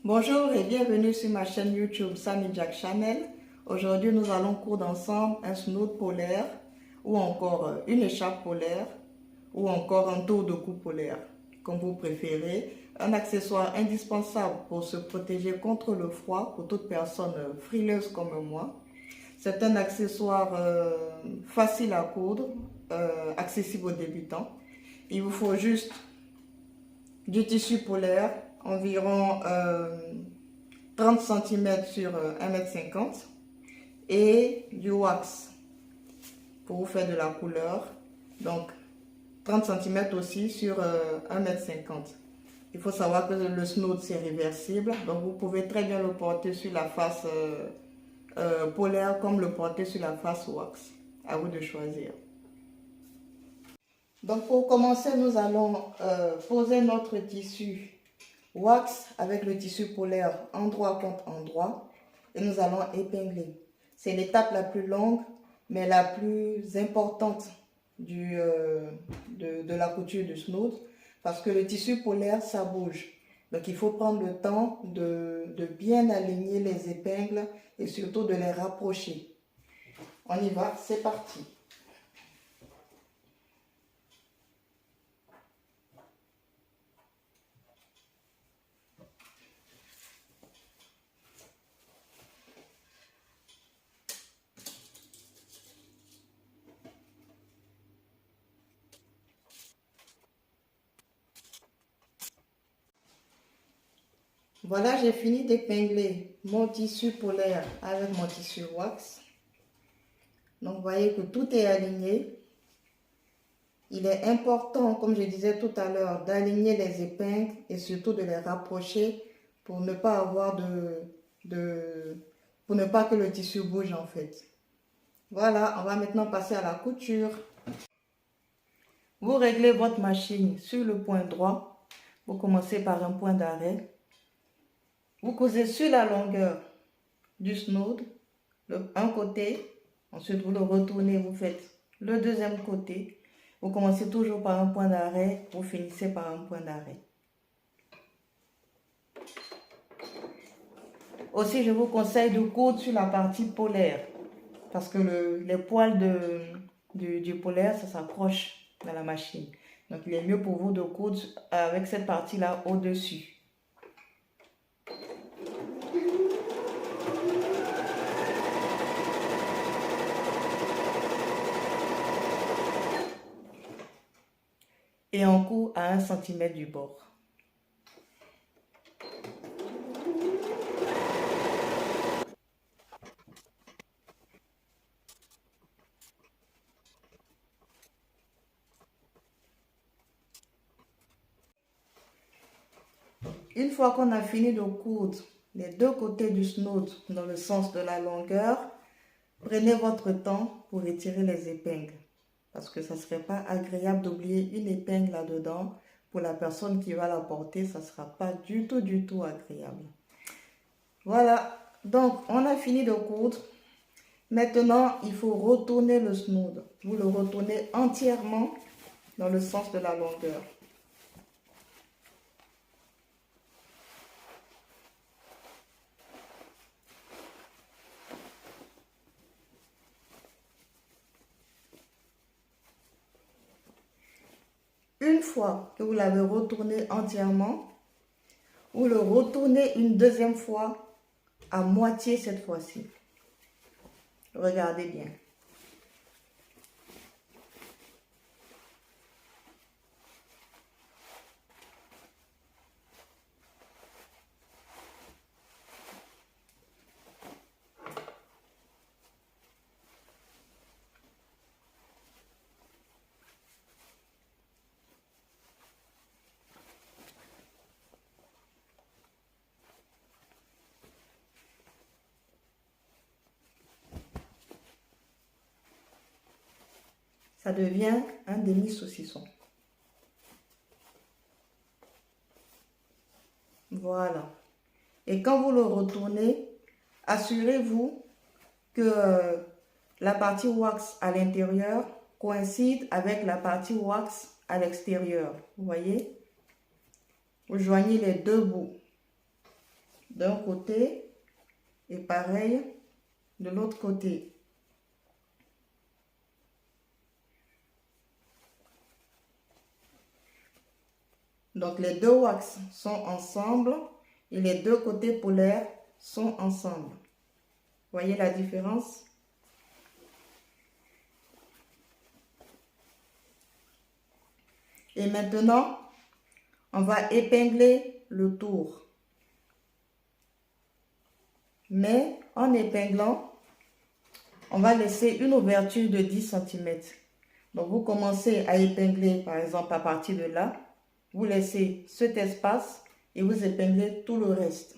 Bonjour et bienvenue sur ma chaîne YouTube Sammy Jack Channel. Aujourd'hui, nous allons coudre ensemble un snood polaire ou encore une écharpe polaire ou encore un tour de cou polaire, comme vous préférez. Un accessoire indispensable pour se protéger contre le froid pour toute personne frileuse comme moi. C'est un accessoire facile à coudre, accessible aux débutants. Il vous faut juste du tissu polaire, environ 30 cm sur 1,50 m et du wax pour vous faire de la couleur. Donc 30 cm aussi sur 1,50 m. Il faut savoir que le snood c'est réversible, donc vous pouvez très bien le porter sur la face polaire comme le porter sur la face wax. À vous de choisir. Donc pour commencer, nous allons poser notre tissu wax avec le tissu polaire endroit contre endroit et nous allons épingler. C'est l'étape la plus longue mais la plus importante de la couture du snood parce que le tissu polaire ça bouge. Donc il faut prendre le temps de bien aligner les épingles et surtout de les rapprocher. On y va, c'est parti. Voilà, j'ai fini d'épingler mon tissu polaire avec mon tissu wax. Donc, vous voyez que tout est aligné. Il est important, comme je disais tout à l'heure, d'aligner les épingles et surtout de les rapprocher pour ne pas avoir pour ne pas que le tissu bouge en fait. Voilà, on va maintenant passer à la couture. Vous réglez votre machine sur le point droit. Vous commencez par un point d'arrêt. Vous cousez sur la longueur du snood, un côté, ensuite vous le retournez, vous faites le deuxième côté. Vous commencez toujours par un point d'arrêt, vous finissez par un point d'arrêt. Aussi, je vous conseille de coudre sur la partie polaire, parce que les poils du polaire, ça s'accroche dans la machine. Donc, il est mieux pour vous de coudre avec cette partie-là au-dessus. Et on coud à 1 cm du bord. Une fois qu'on a fini de coudre les deux côtés du snood dans le sens de la longueur, prenez votre temps pour retirer les épingles. Parce que ça ne serait pas agréable d'oublier une épingle là-dedans. Pour la personne qui va la porter, ça ne sera pas du tout agréable. Voilà, donc on a fini de coudre. Maintenant, il faut retourner le snood. Vous le retournez entièrement dans le sens de la longueur. Une fois que vous l'avez retourné entièrement, vous le retournez une deuxième fois à moitié cette fois-ci. Regardez bien. Ça devient un demi-saucisson. Voilà. Et quand vous le retournez, assurez-vous que la partie wax à l'intérieur coïncide avec la partie wax à l'extérieur. Vous voyez? Vous joignez les deux bouts. d'un côté et pareil de l'autre côté. Donc les deux wax sont ensemble et les deux côtés polaires sont ensemble. Voyez la différence? Et maintenant, on va épingler le tour. Mais en épinglant, on va laisser une ouverture de 10 cm. Donc vous commencez à épingler par exemple à partir de là. Vous laissez cet espace et vous épinglez tout le reste.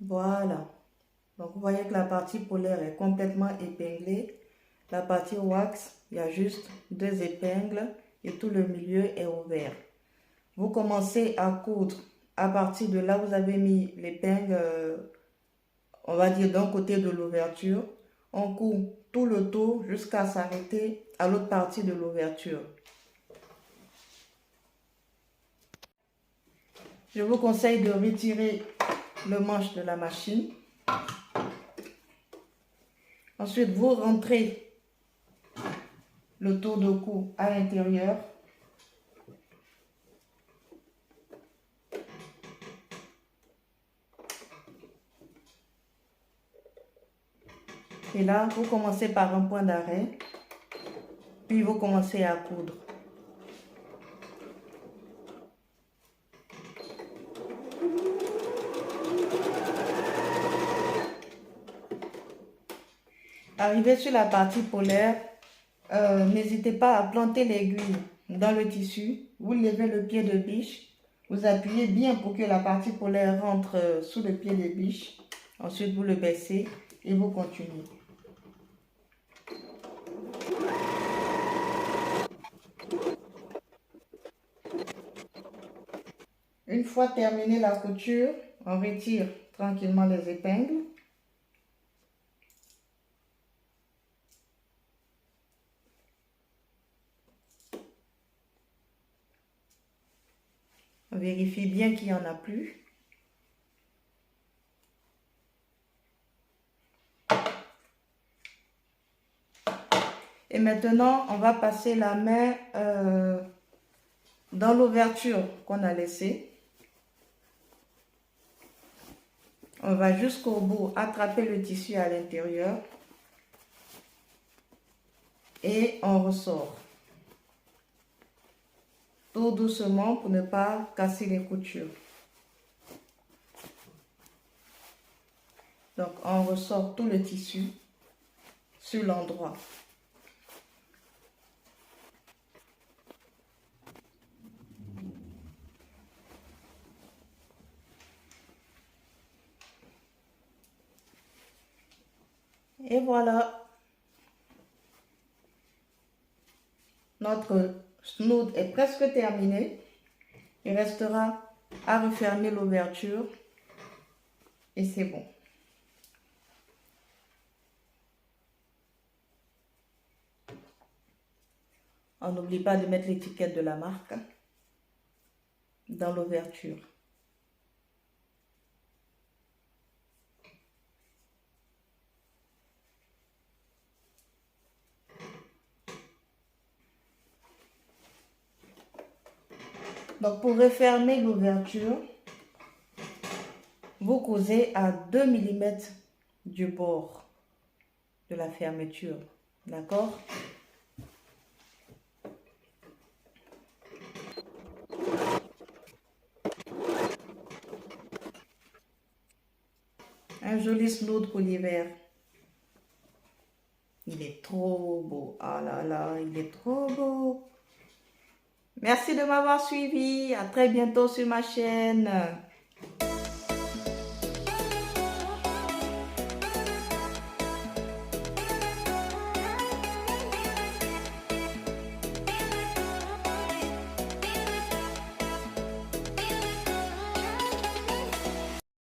Voilà. Donc vous voyez que la partie polaire est complètement épinglée. La partie wax, il y a juste deux épingles et tout le milieu est ouvert. Vous commencez à coudre. À partir de là, vous avez mis l'épingle, on va dire d'un côté de l'ouverture. On coud tout le tour jusqu'à s'arrêter à l'autre partie de l'ouverture. Je vous conseille de retirer le manche de la machine. Ensuite, vous rentrez le tour de cou à l'intérieur. Et là, vous commencez par un point d'arrêt, puis vous commencez à coudre. Arrivé sur la partie polaire, n'hésitez pas à planter l'aiguille dans le tissu. Vous levez le pied de biche, vous appuyez bien pour que la partie polaire rentre sous le pied de biche. Ensuite, vous le baissez et vous continuez. Une fois terminé la couture, on retire tranquillement les épingles. On vérifie bien qu'il n'y en a plus. Et maintenant, on va passer la main dans l'ouverture qu'on a laissée. On va jusqu'au bout attraper le tissu à l'intérieur. Et on ressort. Tout doucement pour ne pas casser les coutures. Donc, on ressort tout le tissu sur l'endroit. Et voilà. Notre snood est presque terminé. Il restera à refermer l'ouverture. Et c'est bon. On n'oublie pas de mettre l'étiquette de la marque dans l'ouverture. Donc pour refermer l'ouverture, vous cousez à 2 mm du bord de la fermeture. D'accord? Un joli snood pour l'hiver. Il est trop beau. Ah là là, il est trop beau. Merci de m'avoir suivi. À très bientôt sur ma chaîne.